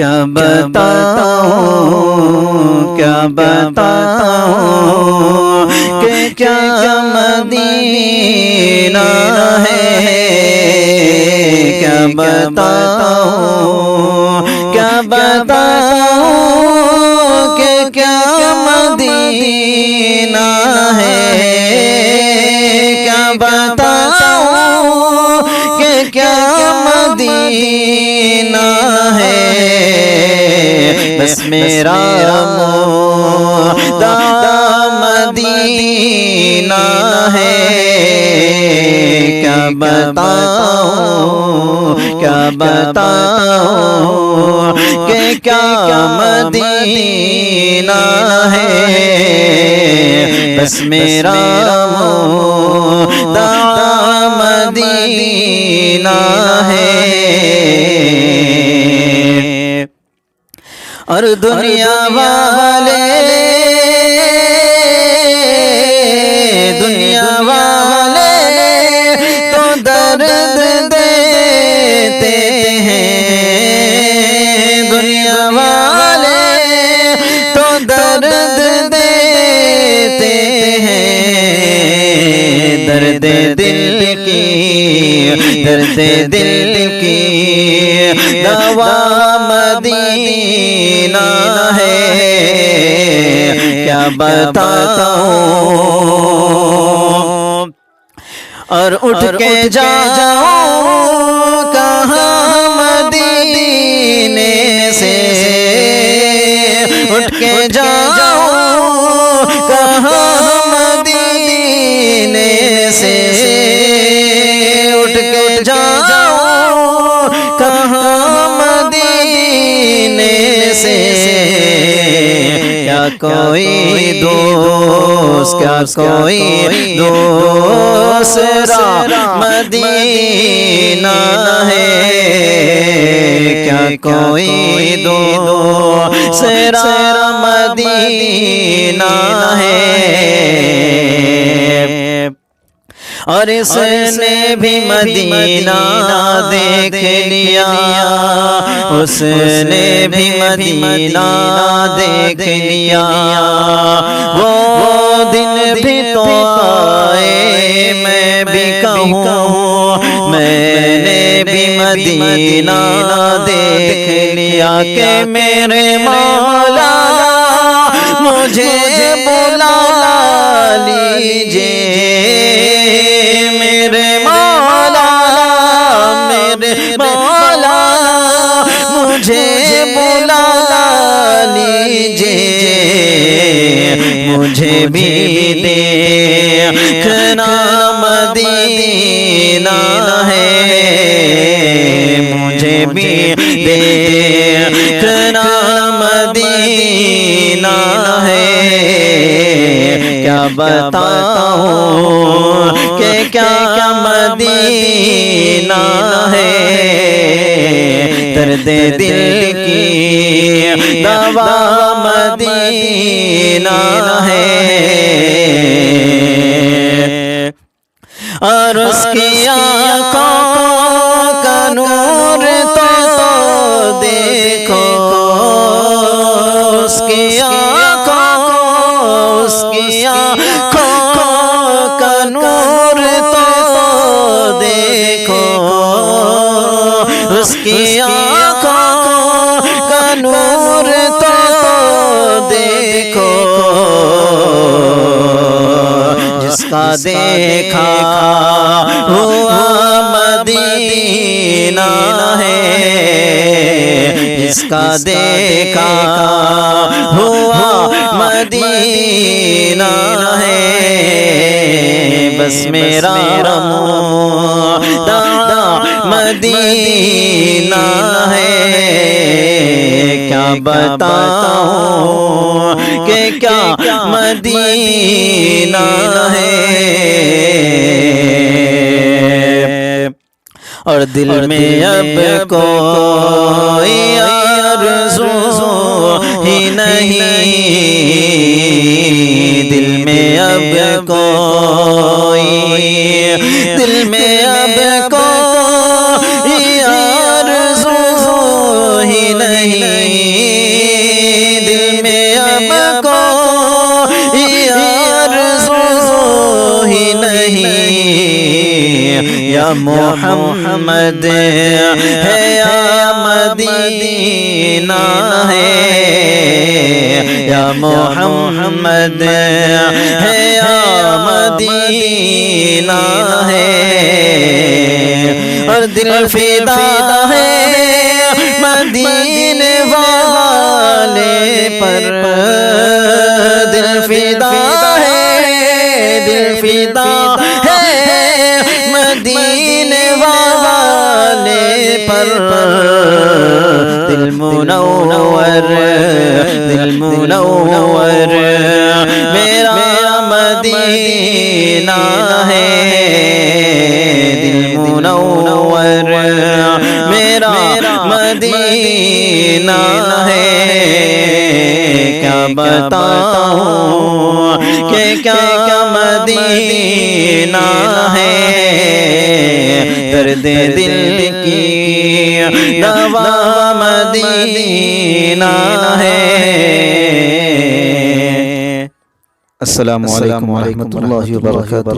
کیا بتاؤں کیا بتاؤں کہ کیا مدینہ ہے، کیا بتاؤں کیا بتاؤں کہ کیا مدینہ ہے، کیا بتاؤں کہ کیا مدینہ ہے، بس میرا مدعا مدینہ ہے، کیا بتاؤں کیا بتاؤں کہ کیا مدینہ ہے، بس میرا مدعا مدینہ ہے، اور دنیا والے تو درد دیتے ہیں، دنیا والے تو درد دیتے ہیں، درد دل کی دوا مدینہ ہے، کیا بتاؤں، اور اٹھ کے جاؤں کہاں مدینے سے، اٹھ کے جاؤں کہاں مدینے سے، اٹھ کے جاؤں کہاں مدینے سے، کیا کوئی دوست کیا کوئی دوسرا مدینہ ہے، کیا کوئی دوسرا مدینہ ہے، اور اس نے بھی مدینہ دیکھ لیا، اس نے بھی مدینہ دیکھ لیا، وہ دن بھی تو آئے میں بھی کہوں میں نے بھی مدینہ دیکھ لیا، کہ میرے مولا مجھے بلا لیجئے، میرے مولا مجھے بلا لیجئے، مجھے بھی دیکھنا مدینہ ہے، مجھے بھی دیکھنا مدینہ ہے، کیا بتاؤں کہ کیا مدینہ ہے، درد دل کی دوا مدینہ ہے، اور اس کی آنکھوں کا نور تو دیکھو، اس کی آنکھوں کا نور تو دیکھو، اس کی آنکھوں کا نور تو دیکھو، جس کا دیکھا ہوا مدینہ ہے، جس کا دیکھا ہوا مدینہ ہے، بس میرا مدعا مدینہ ہے، کیا بتاؤں کہ کیا مدینہ ہے، اور دل میں اب کوئی آرزو ہی نہیں، دل میں اب کوئی آرزو ہی نہیں، محمد ہے یا مدینہ ہے یا محمد ہے یا مدینہ ہے اور دل فدا ہے مدینے والے پر دل فدا ہے دل فدا ہے مدینے والے پر دل منور میرا مدینہ ہے دل منور میرا مدینہ ہے کیا بتاؤں کہ کیا مدینہ ہے درد دل کی دوا مدینہ ہے السلام علیکم ورحمۃ اللہ وبرکاتہ.